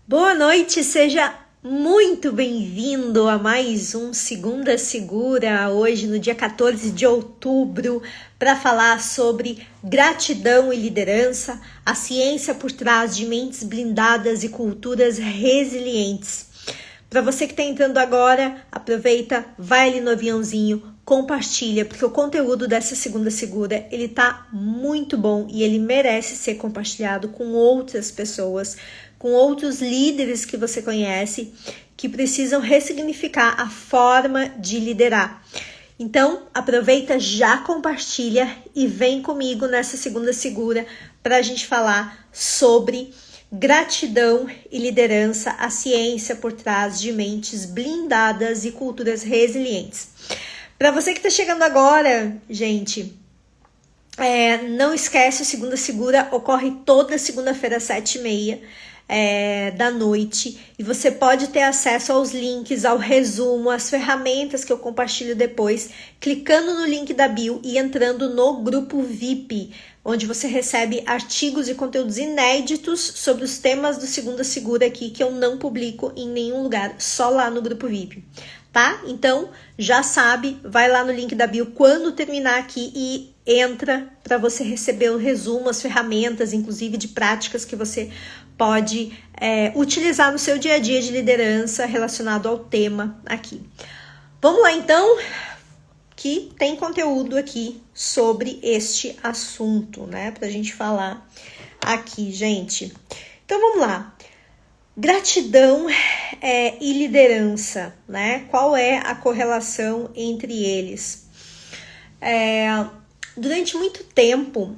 Boa noite, seja muito bem-vindo a mais um Segunda Segura, hoje no dia 14 de outubro, para falar sobre gratidão e liderança, a ciência por trás de mentes blindadas e culturas resilientes. Para você que está entrando agora, aproveita, vai ali no aviãozinho, compartilha, porque o conteúdo dessa Segunda Segura, ele tá muito bom e ele merece ser compartilhado com outras pessoas, com outros líderes que você conhece, que precisam ressignificar a forma de liderar. Então, aproveita, já compartilha e vem comigo nessa Segunda Segura para a gente falar sobre gratidão e liderança, a ciência por trás de mentes blindadas e culturas resilientes. Para você que está chegando agora, gente, não esquece, o Segunda Segura ocorre toda segunda-feira às 7h30 da noite, e você pode ter acesso aos links, ao resumo, às ferramentas que eu compartilho depois, clicando no link da bio e entrando no grupo VIP, onde você recebe artigos e conteúdos inéditos sobre os temas do Segunda Segura aqui, que eu não publico em nenhum lugar, só lá no grupo VIP, tá? Então, já sabe, vai lá no link da bio quando terminar aqui e entra para você receber o resumo, as ferramentas, inclusive de práticas que você pode utilizar no seu dia a dia de liderança relacionado ao tema aqui. Vamos lá então, que tem conteúdo aqui sobre este assunto, né, pra gente falar aqui, gente. Então vamos lá. Gratidão e liderança, né? Qual é a correlação entre eles? Durante muito tempo,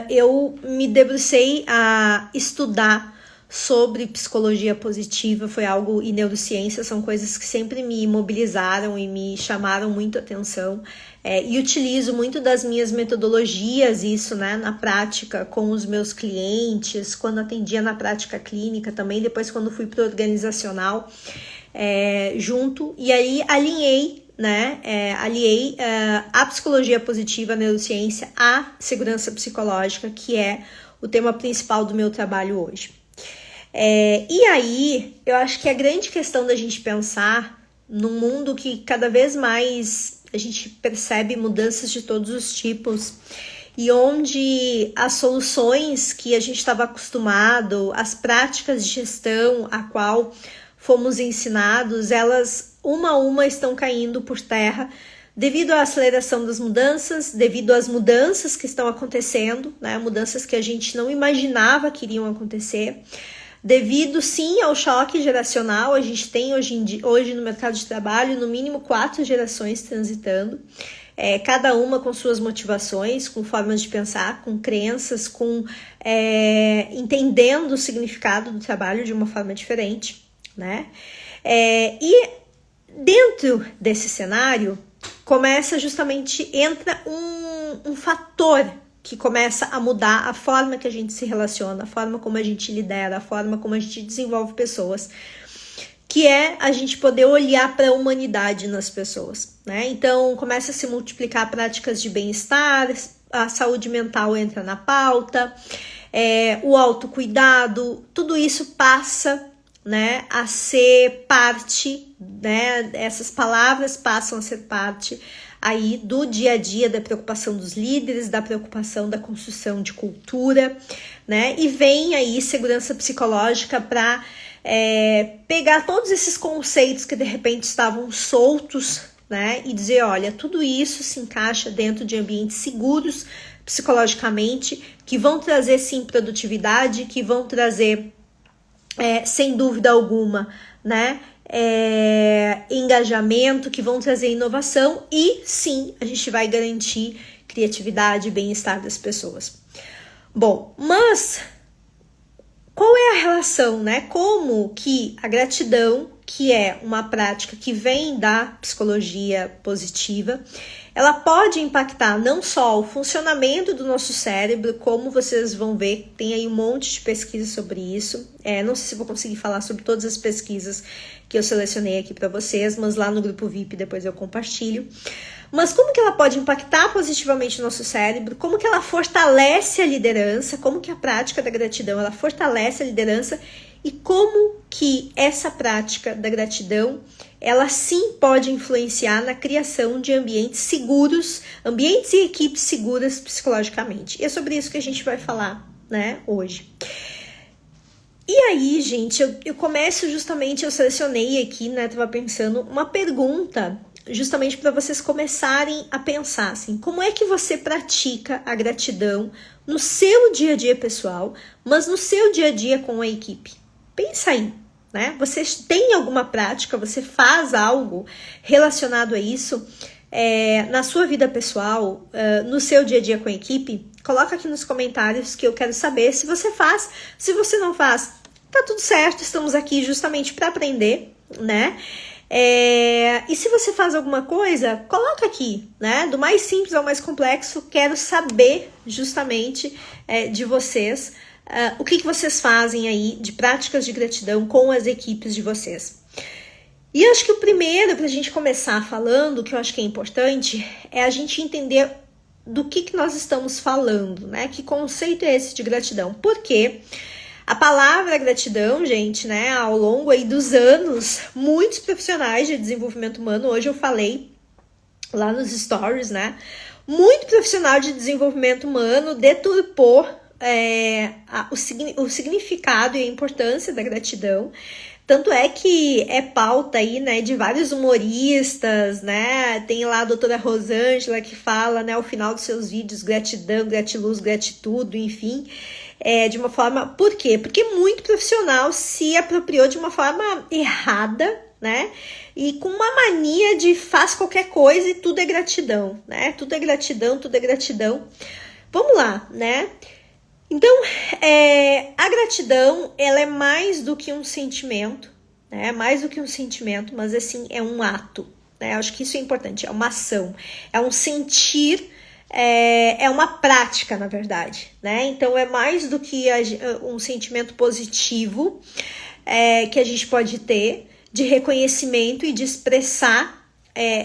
eu me debrucei a estudar sobre psicologia positiva, foi algo, e neurociência, são coisas que sempre me mobilizaram e me chamaram muito a atenção, e utilizo muito das minhas metodologias, isso, né, na prática com os meus clientes, quando atendia na prática clínica também, depois quando fui para o organizacional, junto, e aí alinhei, né, aliei a psicologia positiva, a neurociência, à segurança psicológica, que é o tema principal do meu trabalho hoje. E aí, eu acho que a grande questão da gente pensar num mundo que cada vez mais a gente percebe mudanças de todos os tipos, e onde as soluções que a gente estava acostumado, as práticas de gestão a qual fomos ensinados, elas uma a uma estão caindo por terra devido à aceleração das mudanças, devido às mudanças que estão acontecendo, né? Mudanças que a gente não imaginava que iriam acontecer, devido sim ao choque geracional. A gente tem hoje no mercado de trabalho no mínimo 4 gerações transitando, cada uma com suas motivações, com formas de pensar, com crenças, com entendendo o significado do trabalho de uma forma diferente, né? E dentro desse cenário entra um fator que começa a mudar a forma que a gente se relaciona, a forma como a gente lidera, a forma como a gente desenvolve pessoas, que é a gente poder olhar para a humanidade nas pessoas, né? Então começa a se multiplicar práticas de bem-estar, a saúde mental entra na pauta, o autocuidado, tudo isso passa, né, a ser parte, né, essas palavras passam a ser parte aí do dia a dia, da preocupação dos líderes, da preocupação da construção de cultura, né, e vem aí segurança psicológica para pegar todos esses conceitos que de repente estavam soltos, né, e dizer, olha, tudo isso se encaixa dentro de ambientes seguros psicologicamente, que vão trazer sim produtividade, que vão trazer sem dúvida alguma, né, engajamento, que vão trazer inovação, e sim, a gente vai garantir criatividade e bem-estar das pessoas. Bom, mas qual é a relação, né? Como que a gratidão que é uma prática que vem da psicologia positiva. Ela pode impactar não só o funcionamento do nosso cérebro, como vocês vão ver, tem aí um monte de pesquisas sobre isso. Não sei se vou conseguir falar sobre todas as pesquisas que eu selecionei aqui para vocês, mas lá no grupo VIP depois eu compartilho. Mas como que ela pode impactar positivamente o nosso cérebro, como que ela fortalece a liderança, como que a prática da gratidão ela fortalece a liderança e como que essa prática da gratidão ela sim pode influenciar na criação de ambientes seguros, ambientes e equipes seguras psicologicamente. E é sobre isso que a gente vai falar, né, hoje. E aí, gente, eu começo justamente, eu selecionei aqui, né, tava pensando, uma pergunta justamente para vocês começarem a pensar, assim, como é que você pratica a gratidão no seu dia a dia pessoal, mas no seu dia a dia com a equipe? Pensa aí, né? Você tem alguma prática, você faz algo relacionado a isso na sua vida pessoal, no seu dia a dia com a equipe? Coloca aqui nos comentários que eu quero saber se você faz. Se você não faz, tá tudo certo, estamos aqui justamente para aprender, né? E se você faz alguma coisa, coloca aqui, né? Do mais simples ao mais complexo, quero saber justamente de vocês o que vocês fazem aí de práticas de gratidão com as equipes de vocês. E acho que o primeiro, para a gente começar falando, que eu acho que é importante, é a gente entender do que nós estamos falando, né? Que conceito é esse de gratidão? Porque a palavra gratidão, gente, né, ao longo aí dos anos, muitos profissionais de desenvolvimento humano, hoje eu falei lá nos stories, né, muito profissional de desenvolvimento humano deturpou o significado e a importância da gratidão. Tanto é que é pauta aí, né, de vários humoristas, né, tem lá a doutora Rosângela que fala, né, ao final dos seus vídeos, gratidão, gratiluz, gratitudo, enfim, de uma forma, por quê? Porque muito profissional se apropriou de uma forma errada, né, e com uma mania de faz qualquer coisa e tudo é gratidão, né, tudo é gratidão, tudo é gratidão. Vamos lá, né? Então, a gratidão, ela é mais do que um sentimento, né? Mais do que um sentimento, mas assim, é um ato, né? Acho que isso é importante, é uma ação, é um sentir, é uma prática, na verdade, né? Então, é mais do que um sentimento positivo que a gente pode ter de reconhecimento e de expressar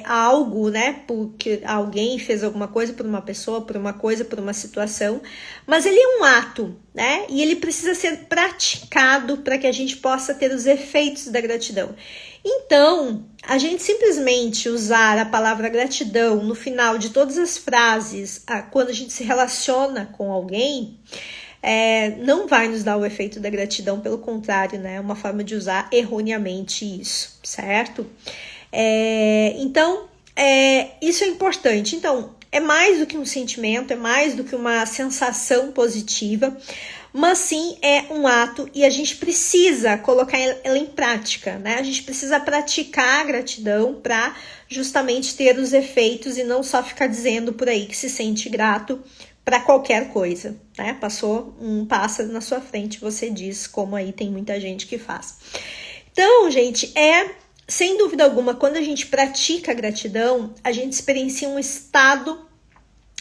algo, né, porque alguém fez alguma coisa por uma pessoa, por uma coisa, por uma situação, mas ele é um ato, né, e ele precisa ser praticado para que a gente possa ter os efeitos da gratidão. Então, a gente simplesmente usar a palavra gratidão no final de todas as frases, quando a gente se relaciona com alguém, não vai nos dar o efeito da gratidão, pelo contrário, né, é uma forma de usar erroneamente isso, certo? Então, isso é importante. Então, é mais do que um sentimento, é mais do que uma sensação positiva, mas sim é um ato e a gente precisa colocar ela em prática, né? A gente precisa praticar a gratidão para justamente ter os efeitos e não só ficar dizendo por aí que se sente grato para qualquer coisa, né? Passou um pássaro na sua frente, você diz, como aí tem muita gente que faz. Então, gente, sem dúvida alguma, quando a gente pratica a gratidão, a gente experiencia um estado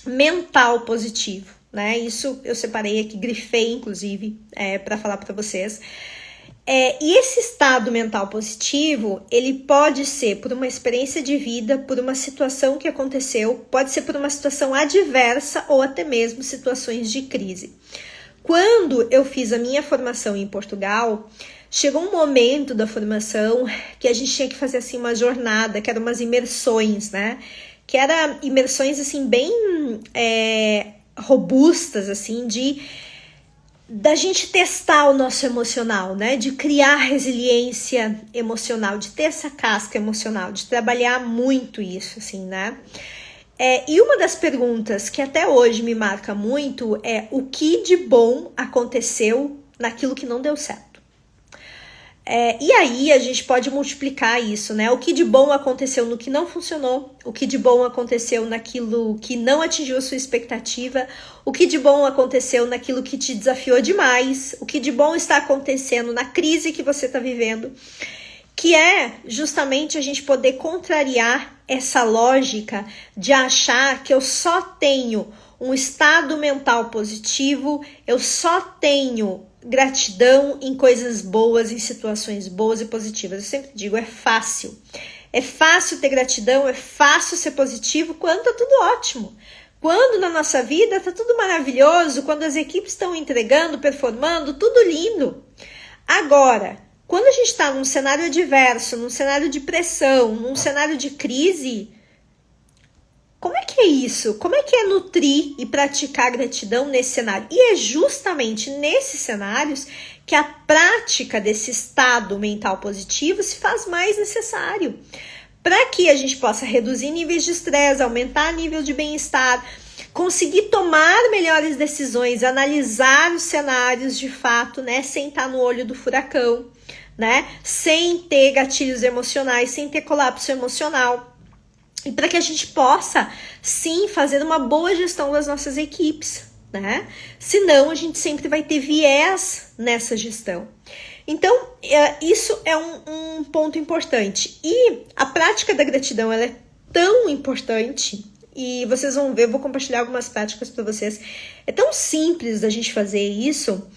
mental positivo, né? Isso eu separei aqui, grifei, inclusive, para falar para vocês. E esse estado mental positivo, ele pode ser por uma experiência de vida, por uma situação que aconteceu, pode ser por uma situação adversa ou até mesmo situações de crise. Quando eu fiz a minha formação em Portugal, chegou um momento da formação que a gente tinha que fazer assim uma jornada, que eram umas imersões, né? Que eram imersões assim bem robustas, assim, da gente testar o nosso emocional, né? De criar resiliência emocional, de ter essa casca emocional, de trabalhar muito isso, assim, né? E uma das perguntas que até hoje me marca muito é o que de bom aconteceu naquilo que não deu certo. E aí a gente pode multiplicar isso, né? O que de bom aconteceu no que não funcionou, o que de bom aconteceu naquilo que não atingiu a sua expectativa, o que de bom aconteceu naquilo que te desafiou demais, o que de bom está acontecendo na crise que você está vivendo. que é justamente a gente poder contrariar essa lógica de achar que eu só tenho um estado mental positivo, eu só tenho gratidão em coisas boas, em situações boas e positivas. Eu sempre digo, é fácil. É fácil ter gratidão, é fácil ser positivo quando tá tudo ótimo. Quando na nossa vida tá tudo maravilhoso, quando as equipes estão entregando, performando, tudo lindo. Agora, quando a gente está num cenário adverso, num cenário de pressão, num cenário de crise, como é que é isso? Como é que é nutrir e praticar gratidão nesse cenário? E é justamente nesses cenários que a prática desse estado mental positivo se faz mais necessário. Para que a gente possa reduzir níveis de estresse, aumentar nível de bem-estar, conseguir tomar melhores decisões, analisar os cenários de fato, né, sem estar no olho do furacão, né, sem ter gatilhos emocionais, sem ter colapso emocional. E para que a gente possa, sim, fazer uma boa gestão das nossas equipes, né? Senão a gente sempre vai ter viés nessa gestão. Então, isso é um ponto importante. E a prática da gratidão, ela é tão importante, e vocês vão ver, eu vou compartilhar algumas práticas para vocês. É tão simples da gente fazer isso,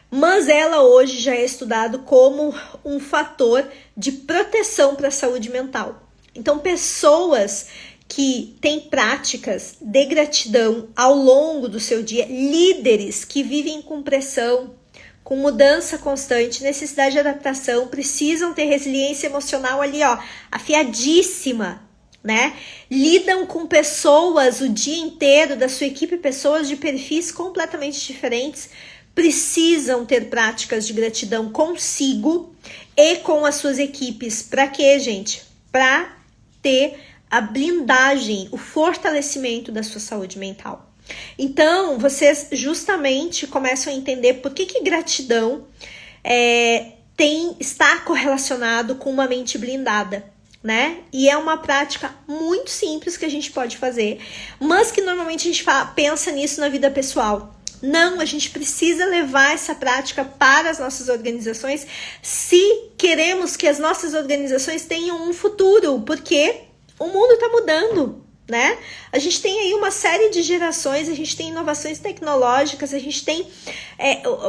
mas ela hoje já é estudado como um fator de proteção para a saúde mental. Então, pessoas que têm práticas de gratidão ao longo do seu dia, líderes que vivem com pressão, com mudança constante, necessidade de adaptação, precisam ter resiliência emocional ali, ó, afiadíssima, né? Lidam com pessoas o dia inteiro da sua equipe, pessoas de perfis completamente diferentes, precisam ter práticas de gratidão consigo e com as suas equipes. Para quê, gente? Para ter a blindagem, o fortalecimento da sua saúde mental. Então, vocês justamente começam a entender por que gratidão está correlacionado com uma mente blindada, né? E é uma prática muito simples que a gente pode fazer, mas que normalmente a gente pensa nisso na vida pessoal. Não, a gente precisa levar essa prática para as nossas organizações se queremos que as nossas organizações tenham um futuro, porque o mundo está mudando, né? A gente tem aí uma série de gerações, a gente tem inovações tecnológicas, a gente tem,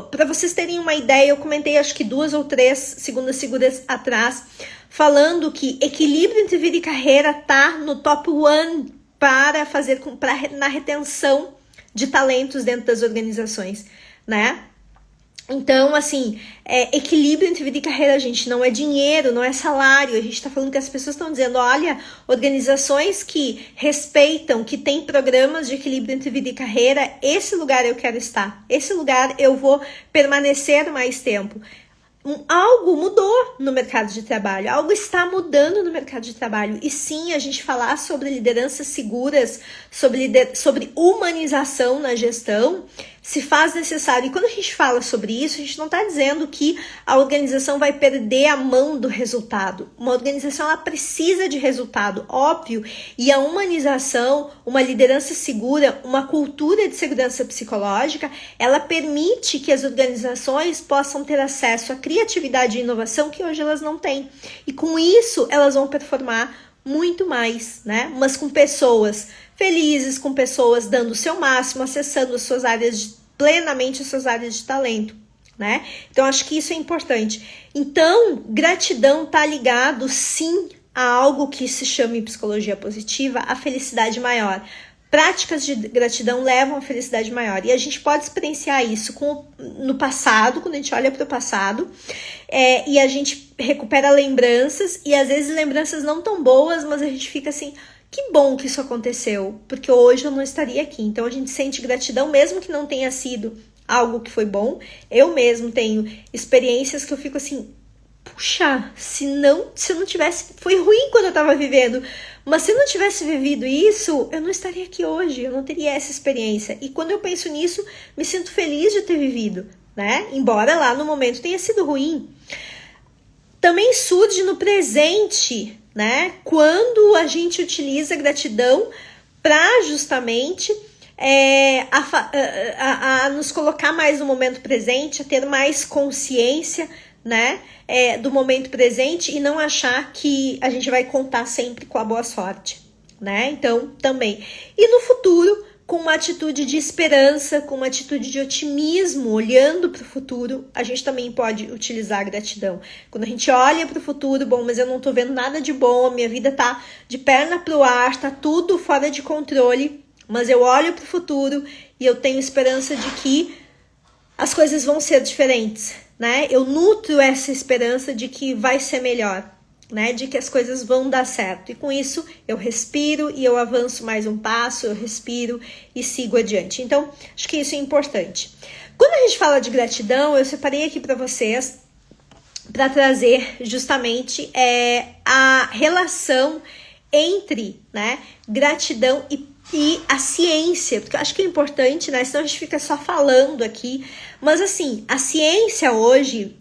para vocês terem uma ideia, eu comentei acho que 2 ou 3 segundas seguras atrás, falando que equilíbrio entre vida e carreira tá no top 1 na retenção de talentos dentro das organizações, né? Então, assim, equilíbrio entre vida e carreira, gente, não é dinheiro, não é salário. A gente tá falando que as pessoas estão dizendo, olha, organizações que respeitam, que têm programas de equilíbrio entre vida e carreira, esse lugar eu quero estar, esse lugar eu vou permanecer mais tempo. Algo mudou no mercado de trabalho, algo está mudando no mercado de trabalho. E sim, a gente falar sobre lideranças seguras, sobre humanização na gestão, se faz necessário. E quando a gente fala sobre isso, a gente não está dizendo que a organização vai perder a mão do resultado. Uma organização, ela precisa de resultado, óbvio. E a humanização, uma liderança segura, uma cultura de segurança psicológica, ela permite que as organizações possam ter acesso à criatividade e inovação que hoje elas não têm. E com isso, elas vão performar muito mais, né? Mas com pessoas felizes, com pessoas dando o seu máximo, acessando as suas áreas plenamente as suas áreas de talento, né? Então, acho que isso é importante. Então, gratidão tá ligado, sim, a algo que se chama em psicologia positiva, a felicidade maior. Práticas de gratidão levam a felicidade maior. E a gente pode experienciar isso no passado, quando a gente olha para o passado, e a gente recupera lembranças, e às vezes lembranças não tão boas, mas a gente fica assim, que bom que isso aconteceu, porque hoje eu não estaria aqui. Então a gente sente gratidão, mesmo que não tenha sido algo que foi bom. Eu mesmo tenho experiências que eu fico assim, puxa, se eu não tivesse, foi ruim quando eu tava vivendo, mas se eu não tivesse vivido isso, eu não estaria aqui hoje, eu não teria essa experiência. E quando eu penso nisso, me sinto feliz de ter vivido, né? Embora lá no momento tenha sido ruim. Também surge no presente, né? Quando a gente utiliza a gratidão para justamente a nos colocar mais no momento presente, a ter mais consciência, né, do momento presente e não achar que a gente vai contar sempre com a boa sorte, né? Então, também. E no futuro, com uma atitude de esperança, com uma atitude de otimismo, olhando para o futuro, a gente também pode utilizar a gratidão. Quando a gente olha para o futuro, bom, mas eu não tô vendo nada de bom, minha vida tá de perna pro ar, tá tudo fora de controle, mas eu olho para o futuro e eu tenho esperança de que as coisas vão ser diferentes, né? Eu nutro essa esperança de que vai ser melhor, né? De que as coisas vão dar certo. E com isso, eu respiro e eu avanço mais um passo, eu respiro e sigo adiante. Então, acho que isso é importante. Quando a gente fala de gratidão, eu separei aqui para vocês para trazer justamente a relação entre, né, gratidão e a ciência, porque eu acho que é importante, né? Senão a gente fica só falando aqui. Mas assim, a ciência hoje,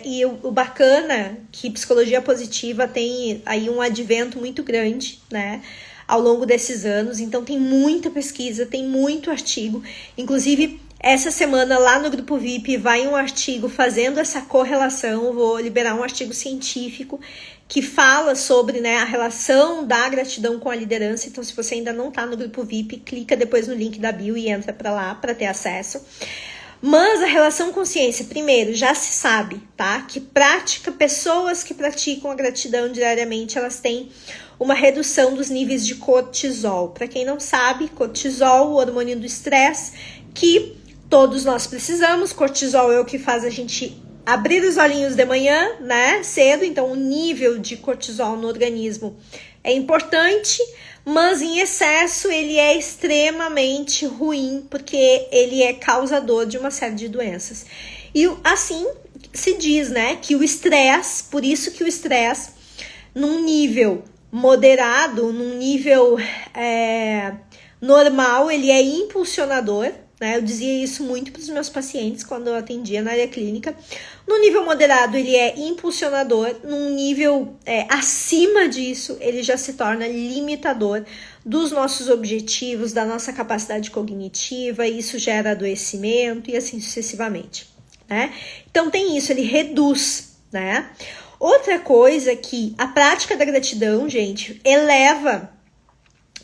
e o bacana que psicologia positiva tem aí um advento muito grande, né? Ao longo desses anos. Então tem muita pesquisa, tem muito artigo. Inclusive, essa semana lá no Grupo VIP vai um artigo fazendo essa correlação. Vou liberar um artigo científico que fala sobre, né, a relação da gratidão com a liderança. Então, se você ainda não está no Grupo VIP, clica depois no link da bio e entra para lá para ter acesso. Mas a relação com ciência, primeiro, já se sabe, tá? Que pessoas que praticam a gratidão diariamente, elas têm uma redução dos níveis de cortisol. Para quem não sabe, cortisol, o hormônio do estresse, que todos nós precisamos. Cortisol é o que faz a gente abrir os olhinhos de manhã, né, cedo. Então, o nível de cortisol no organismo é importante, mas em excesso ele é extremamente ruim, porque ele é causador de uma série de doenças. E assim se diz, né, que o estresse, por isso que o estresse, num nível moderado, num nível normal, ele é impulsionador, né? Eu dizia isso muito para os meus pacientes quando eu atendia na área clínica. No nível moderado, ele é impulsionador. Num nível acima disso, ele já se torna limitador dos nossos objetivos, da nossa capacidade cognitiva, e isso gera adoecimento e assim sucessivamente, né? Então tem isso, ele reduz, né? Outra coisa é que a prática da gratidão, gente, eleva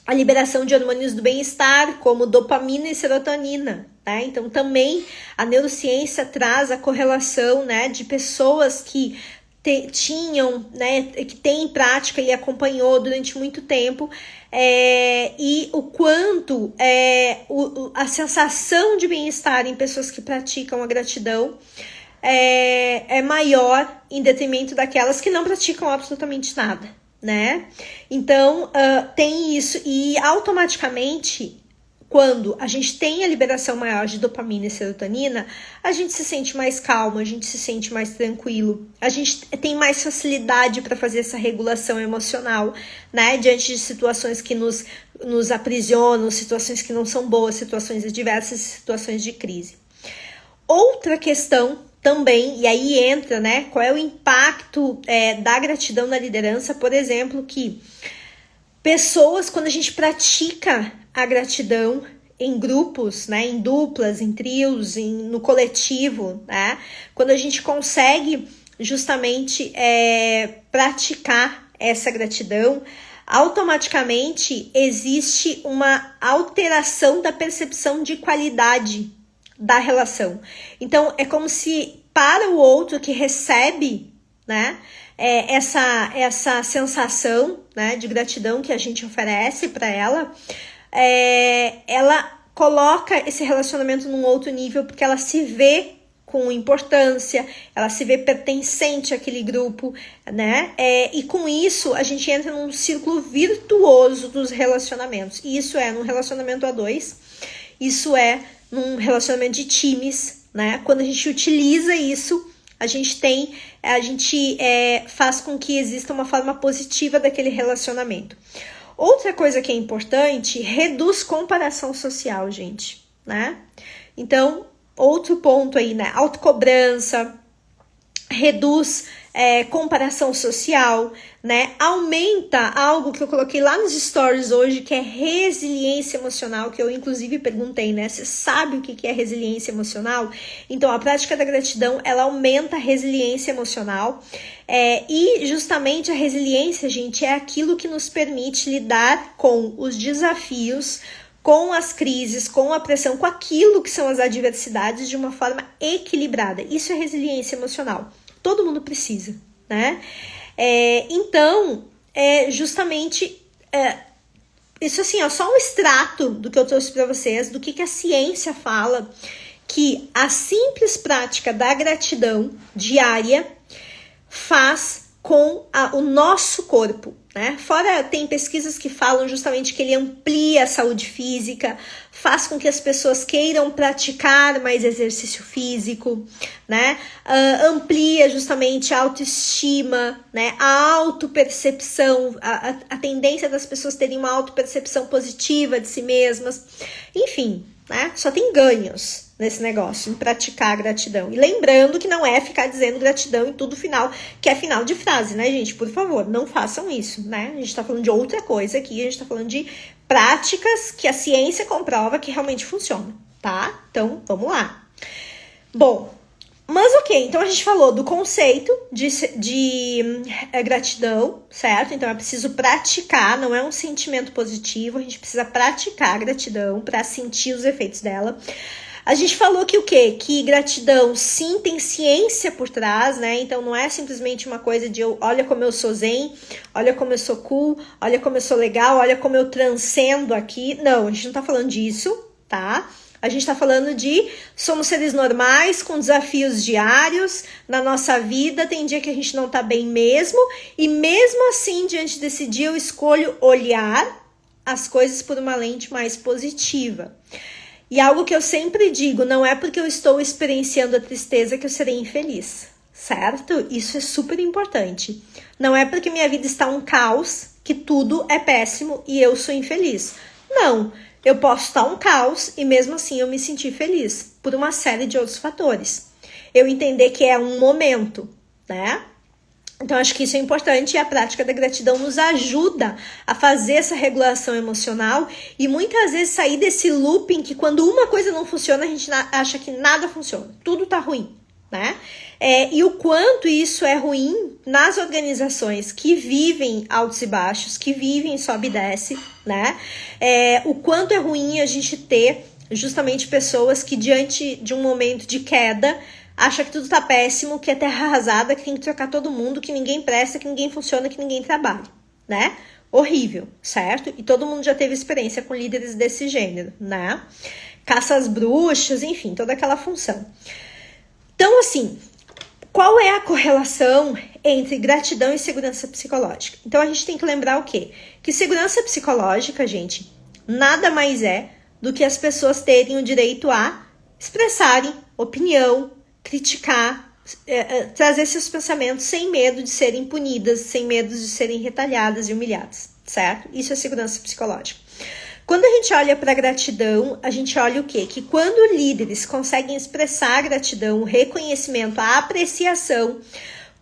a liberação de hormônios do bem-estar, como dopamina e serotonina, né? Então, também a neurociência traz a correlação, né, de pessoas que tinham, né, que tem em prática e acompanhou durante muito tempo, e o quanto a sensação de bem-estar em pessoas que praticam a gratidão é maior em detrimento daquelas que não praticam absolutamente nada, né? Então, tem isso, e automaticamente, quando a gente tem a liberação maior de dopamina e serotonina, a gente se sente mais calmo, a gente se sente mais tranquilo, a gente tem mais facilidade para fazer essa regulação emocional, né? Diante de situações que nos aprisionam, situações que não são boas, situações adversas, situações de crise. Outra questão também, e aí entra, né, qual é o impacto da gratidão na liderança, por exemplo, que pessoas, quando a gente pratica a gratidão em grupos, né, em duplas, em trios, no coletivo, né, quando a gente consegue justamente praticar essa gratidão, automaticamente existe uma alteração da percepção de qualidade da relação. Então, é como se para o outro que recebe, né, essa sensação, né, de gratidão que a gente oferece para ela, ela coloca esse relacionamento num outro nível, porque ela se vê com importância, ela se vê pertencente àquele grupo, né? E com isso a gente entra num círculo virtuoso dos relacionamentos. E isso é num relacionamento a dois, isso é num relacionamento de times, né? Quando a gente utiliza isso, a gente faz com que exista uma forma positiva daquele relacionamento. Outra coisa que é importante, reduz comparação social, gente, né? Então, outro ponto aí, né? Autocobrança, reduz comparação social, né? Aumenta algo que eu coloquei lá nos stories hoje, que é resiliência emocional, que eu inclusive perguntei, né? Você sabe o que é resiliência emocional? Então, a prática da gratidão, ela aumenta a resiliência emocional. E justamente a resiliência, gente, é aquilo que nos permite lidar com os desafios, com as crises, com a pressão, com aquilo que são as adversidades de uma forma equilibrada. Isso é resiliência emocional. Todo mundo precisa, né? Então, justamente, isso assim, ó, só um extrato do que eu trouxe para vocês, do que a ciência fala, que a simples prática da gratidão diária faz com o nosso corpo, né? Fora, tem pesquisas que falam justamente que ele amplia a saúde física, faz com que as pessoas queiram praticar mais exercício físico, né? Amplia justamente a autoestima, né? A autopercepção, a tendência das pessoas terem uma autopercepção positiva de si mesmas, enfim, né? Só tem ganhos nesse negócio, em praticar a gratidão. E lembrando que não é ficar dizendo gratidão em tudo final, que é final de frase, né, gente? Por favor, não façam isso, né? A gente tá falando de outra coisa aqui, a gente tá falando de práticas que a ciência comprova que realmente funcionam, tá? Então, vamos lá. Bom, mas ok, então a gente falou do conceito de gratidão, certo? Então é preciso praticar, não é um sentimento positivo, a gente precisa praticar a gratidão para sentir os efeitos dela. A gente falou que o quê? Que gratidão, sim, tem ciência por trás, né? Então não é simplesmente uma coisa de olha como eu sou zen, olha como eu sou cool, olha como eu sou legal, olha como eu transcendo aqui. Não, a gente não tá falando disso, tá? A gente tá falando de somos seres normais, com desafios diários na nossa vida, tem dia que a gente não tá bem mesmo, e mesmo assim, diante desse dia, eu escolho olhar as coisas por uma lente mais positiva. E algo que eu sempre digo, não é porque eu estou experienciando a tristeza que eu serei infeliz, certo? Isso é super importante. Não é porque minha vida está um caos que tudo é péssimo e eu sou infeliz. Não, eu posso estar um caos e mesmo assim eu me sentir feliz por uma série de outros fatores. Eu entender que é um momento, né? Então, acho que isso é importante e a prática da gratidão nos ajuda a fazer essa regulação emocional e muitas vezes sair desse looping que quando uma coisa não funciona, a gente acha que nada funciona, tudo tá ruim, né? E o quanto isso é ruim nas organizações que vivem altos e baixos, que vivem sobe e desce, né? O quanto é ruim a gente ter justamente pessoas que diante de um momento de queda, acha que tudo tá péssimo, que é terra arrasada, que tem que trocar todo mundo, que ninguém presta, que ninguém funciona, que ninguém trabalha, né? Horrível, certo? E todo mundo já teve experiência com líderes desse gênero, né? Caça às bruxas, enfim, toda aquela função. Então, assim, qual é a correlação entre gratidão e segurança psicológica? Então, a gente tem que lembrar o quê? Que segurança psicológica, gente, nada mais é do que as pessoas terem o direito a expressarem opinião, criticar, trazer seus pensamentos sem medo de serem punidas, sem medo de serem retalhadas e humilhadas, certo? Isso é segurança psicológica. Quando a gente olha para a gratidão, a gente olha o quê? Que quando líderes conseguem expressar a gratidão, o reconhecimento, a apreciação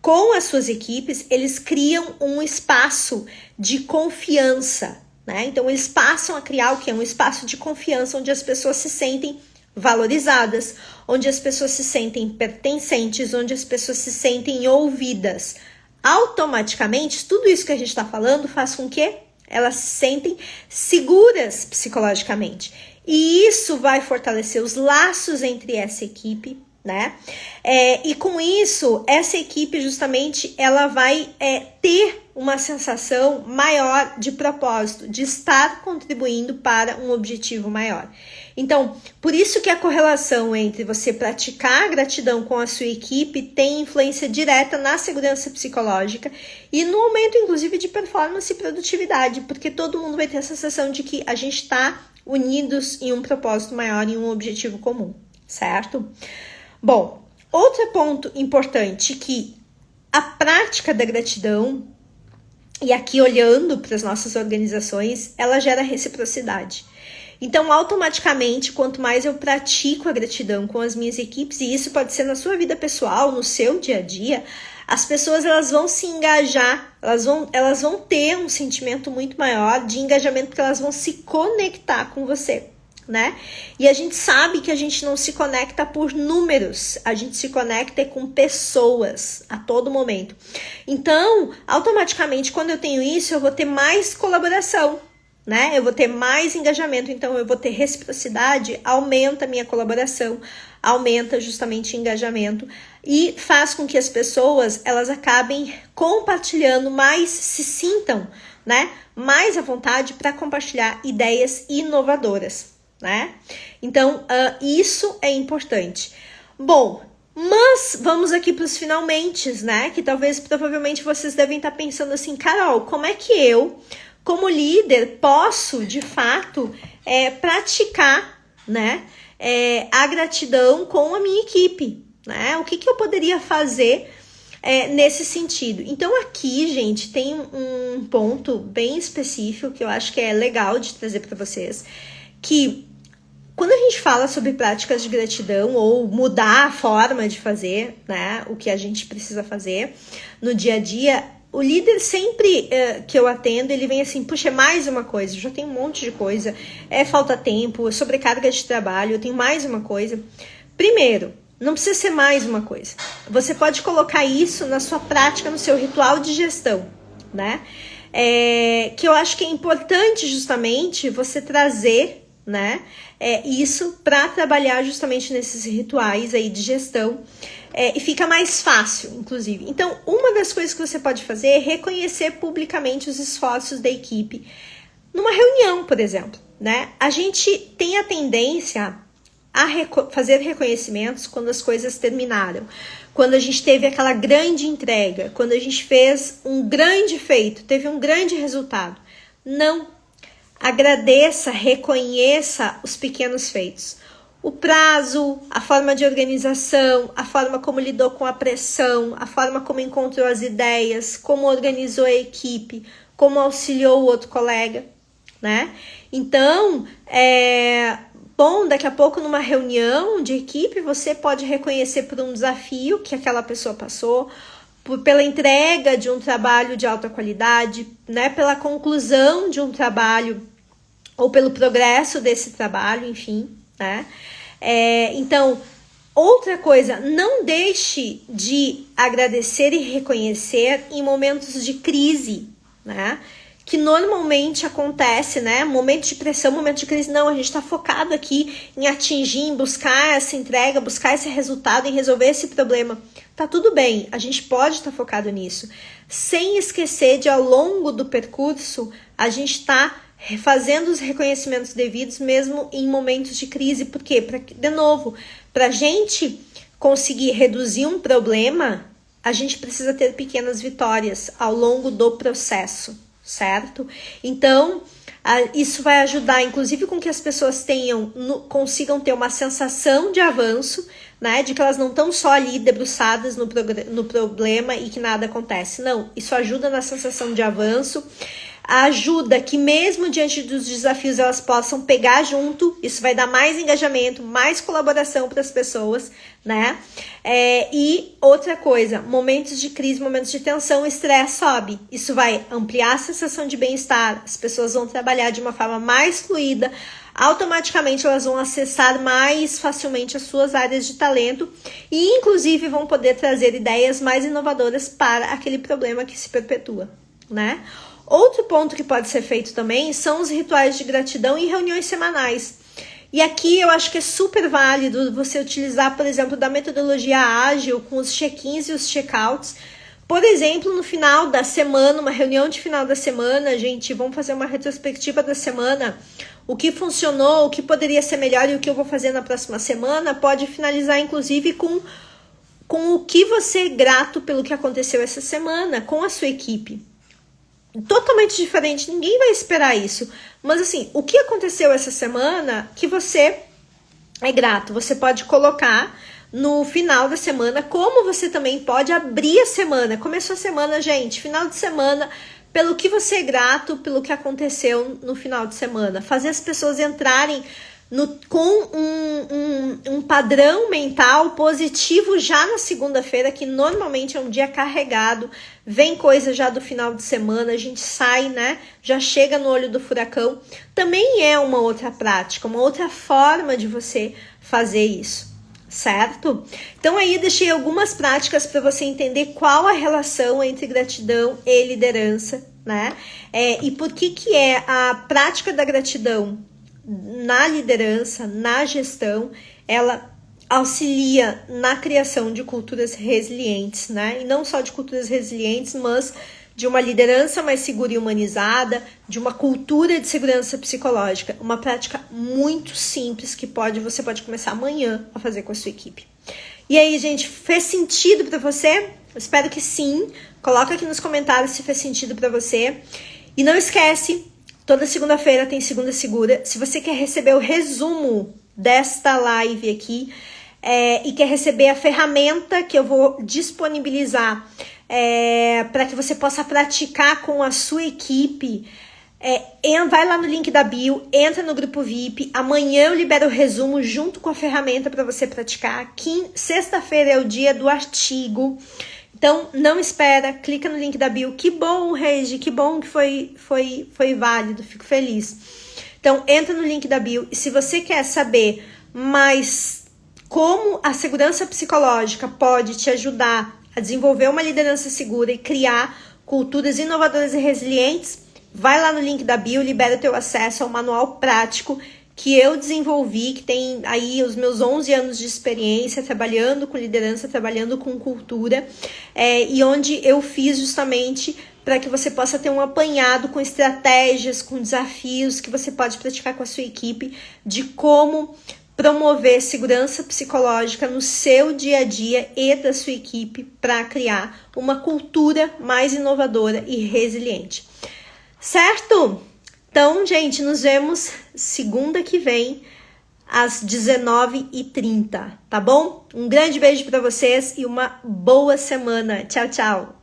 com as suas equipes, eles criam um espaço de confiança, né? Então, eles passam a criar o quê? Um espaço de confiança onde as pessoas se sentem valorizadas, onde as pessoas se sentem pertencentes, onde as pessoas se sentem ouvidas. Automaticamente, tudo isso que a gente está falando faz com que elas se sentem seguras psicologicamente. E isso vai fortalecer os laços entre essa equipe, né? E com isso, essa equipe justamente, ela vai ter uma sensação maior de propósito, de estar contribuindo para um objetivo maior. Então, por isso que a correlação entre você praticar a gratidão com a sua equipe tem influência direta na segurança psicológica e no aumento, inclusive, de performance e produtividade, porque todo mundo vai ter a sensação de que a gente está unidos em um propósito maior, em um objetivo comum, certo? Bom, outro ponto importante que a prática da gratidão, e aqui olhando para as nossas organizações, ela gera reciprocidade. Então, automaticamente, quanto mais eu pratico a gratidão com as minhas equipes, e isso pode ser na sua vida pessoal, no seu dia a dia, as pessoas elas vão se engajar, elas vão ter um sentimento muito maior de engajamento, porque elas vão se conectar com você, né? E a gente sabe que a gente não se conecta por números, a gente se conecta com pessoas a todo momento. Então, automaticamente, quando eu tenho isso, eu vou ter mais colaboração, né? Eu vou ter mais engajamento, então eu vou ter reciprocidade, aumenta a minha colaboração, aumenta justamente o engajamento e faz com que as pessoas elas acabem compartilhando mais, se sintam, né, mais à vontade para compartilhar ideias inovadoras, né? Então, isso é importante. Bom, mas vamos aqui para os finalmentes, né? Que provavelmente vocês devem estar pensando assim, Carol, como é que eu, como líder, posso, de fato, praticar, né, a gratidão com a minha equipe, né? O que eu poderia fazer nesse sentido? Então, aqui, gente, tem um ponto bem específico que eu acho que é legal de trazer para vocês, que quando a gente fala sobre práticas de gratidão ou mudar a forma de fazer, né, o que a gente precisa fazer no dia a dia, o líder sempre que eu atendo, ele vem assim, puxa, é mais uma coisa, eu já tenho um monte de coisa, falta tempo, sobrecarga de trabalho, eu tenho mais uma coisa. Primeiro, não precisa ser mais uma coisa. Você pode colocar isso na sua prática, no seu ritual de gestão, né? Que eu acho que é importante justamente você trazer, né, isso para trabalhar justamente nesses rituais aí de gestão. E fica mais fácil, inclusive. Então, uma das coisas que você pode fazer é reconhecer publicamente os esforços da equipe. Numa reunião, por exemplo, né? A gente tem a tendência a fazer reconhecimentos quando as coisas terminaram. Quando a gente teve aquela grande entrega, quando a gente fez um grande feito, teve um grande resultado. Não. Agradeça, reconheça os pequenos feitos. O prazo, a forma de organização, a forma como lidou com a pressão, a forma como encontrou as ideias, como organizou a equipe, como auxiliou o outro colega, né? Então, bom, daqui a pouco numa reunião de equipe, você pode reconhecer por um desafio que aquela pessoa passou, pela entrega de um trabalho de alta qualidade, né? Pela conclusão de um trabalho ou pelo progresso desse trabalho, enfim, né? Então, outra coisa, não deixe de agradecer e reconhecer em momentos de crise, né? Que normalmente acontece, né? Momento de pressão, momento de crise, não, a gente está focado aqui em atingir, em buscar essa entrega, buscar esse resultado, em resolver esse problema. Tá tudo bem, a gente pode estar focado nisso, sem esquecer de ao longo do percurso, a gente tá fazendo os reconhecimentos devidos mesmo em momentos de crise. Por quê? De novo, para a gente conseguir reduzir um problema, a gente precisa ter pequenas vitórias ao longo do processo, certo? Então, isso vai ajudar, inclusive, com que as pessoas consigam ter uma sensação de avanço, né? De que elas não estão só ali debruçadas no problema e que nada acontece. Não, isso ajuda na sensação de avanço, ajuda que mesmo diante dos desafios elas possam pegar junto, isso vai dar mais engajamento, mais colaboração para as pessoas, né? E outra coisa, momentos de crise, momentos de tensão, estresse sobe, isso vai ampliar a sensação de bem-estar, as pessoas vão trabalhar de uma forma mais fluida, automaticamente elas vão acessar mais facilmente as suas áreas de talento e inclusive vão poder trazer ideias mais inovadoras para aquele problema que se perpetua, né? Outro ponto que pode ser feito também são os rituais de gratidão em reuniões semanais. E aqui eu acho que é super válido você utilizar, por exemplo, da metodologia ágil com os check-ins e os check-outs. Por exemplo, no final da semana, uma reunião de final da semana, gente, vamos fazer uma retrospectiva da semana. O que funcionou, o que poderia ser melhor e o que eu vou fazer na próxima semana, pode finalizar inclusive com o que você é grato pelo que aconteceu essa semana com a sua equipe. Totalmente diferente, ninguém vai esperar isso. Mas assim, o que aconteceu essa semana que você é grato? Você pode colocar no final da semana, como você também pode abrir a semana. Começou a semana, gente, final de semana, pelo que você é grato, pelo que aconteceu no final de semana. Fazer as pessoas entrarem com um padrão mental positivo já na segunda-feira, que normalmente é um dia carregado, vem coisa já do final de semana, a gente sai, né? Já chega no olho do furacão. Também é uma outra prática, uma outra forma de você fazer isso, certo? Então aí eu deixei algumas práticas para você entender qual a relação entre gratidão e liderança, né? E por que é a prática da gratidão na liderança, na gestão, ela auxilia na criação de culturas resilientes, né? E não só de culturas resilientes, mas de uma liderança mais segura e humanizada, de uma cultura de segurança psicológica. Uma prática muito simples que você pode começar amanhã a fazer com a sua equipe. E aí, gente, fez sentido para você? Eu espero que sim. Coloca aqui nos comentários se fez sentido para você. E não esquece, toda segunda-feira tem Segunda Segura. Se você quer receber o resumo desta live aqui e quer receber a ferramenta que eu vou disponibilizar para que você possa praticar com a sua equipe, vai lá no link da bio, entra no grupo VIP. Amanhã eu libero o resumo junto com a ferramenta para você praticar. Sexta-feira é o dia do artigo. Então, não espera, clica no link da bio. Que bom, Regi, que bom que foi válido, fico feliz. Então, entra no link da bio e se você quer saber mais como a segurança psicológica pode te ajudar a desenvolver uma liderança segura e criar culturas inovadoras e resilientes, vai lá no link da bio, libera o teu acesso ao manual prático que eu desenvolvi, que tem aí os meus 11 anos de experiência trabalhando com liderança, trabalhando com cultura, e onde eu fiz justamente para que você possa ter um apanhado com estratégias, com desafios que você pode praticar com a sua equipe, de como promover segurança psicológica no seu dia a dia e da sua equipe para criar uma cultura mais inovadora e resiliente. Certo? Então, gente, nos vemos segunda que vem, às 19h30, tá bom? Um grande beijo para vocês e uma boa semana. Tchau, tchau!